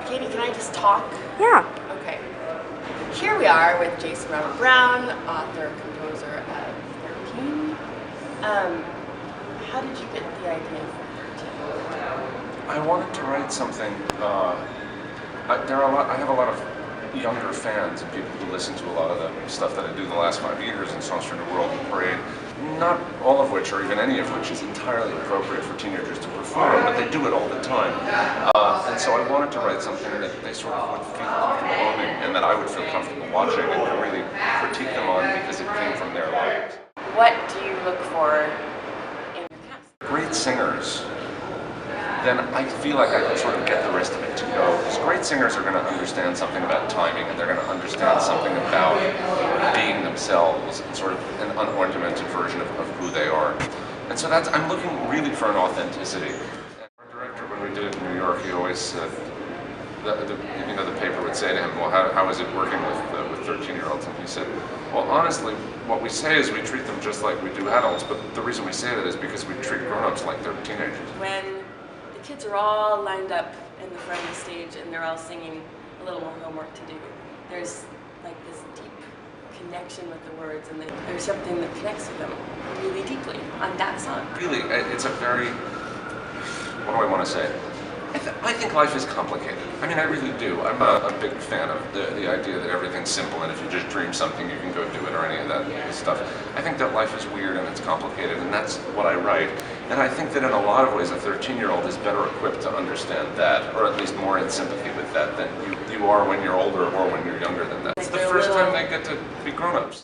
Katie, can I just talk? Yeah. Okay. Here we are with Jason Robert Brown, author, composer of 13. How did you get the idea for 13? I wanted to write something. I have a lot of younger fans and people who listen to a lot of the stuff that I do the last 5 years in Songs from the World and Parade. Not all of which, or even any of which, is entirely appropriate for teenagers to perform, but they do it all the time. And so I wanted to write something that they sort of would feel comfortable owning, and that I would feel comfortable watching and could really critique them on because it came from their lives. What do you look for in your cast? Great singers. Then I feel like I can sort of get the rest of it to go. Because great singers are going to understand something about timing, and they're going to understand something about being themselves, and sort of an unornamented version of who they are. And so I'm looking really for an authenticity. And our director, when we did it in New York, he always said, the paper would say to him, well, how is it working with 13-year-olds? And he said, well, honestly, what we say is we treat them just like we do adults, but the reason we say that is because we treat grown-ups like they're teenagers. When the kids are all lined up in the front of the stage and they're all singing a little more homework to do, there's like this deep connection with the words, and there's something that connects with them really deeply on that song. Really, it's a very, what do I want to say? I think life is complicated. I mean, I really do. I'm a big fan of the idea that everything's simple, and if you just dream something, you can go do it, or any of that stuff. I think that life is weird and it's complicated, and that's what I write. And I think that in a lot of ways, a 13-year-old is better equipped to understand that, or at least more in sympathy with that than you are when you're older or when you're younger than that. It's the first time they get to be grown-ups.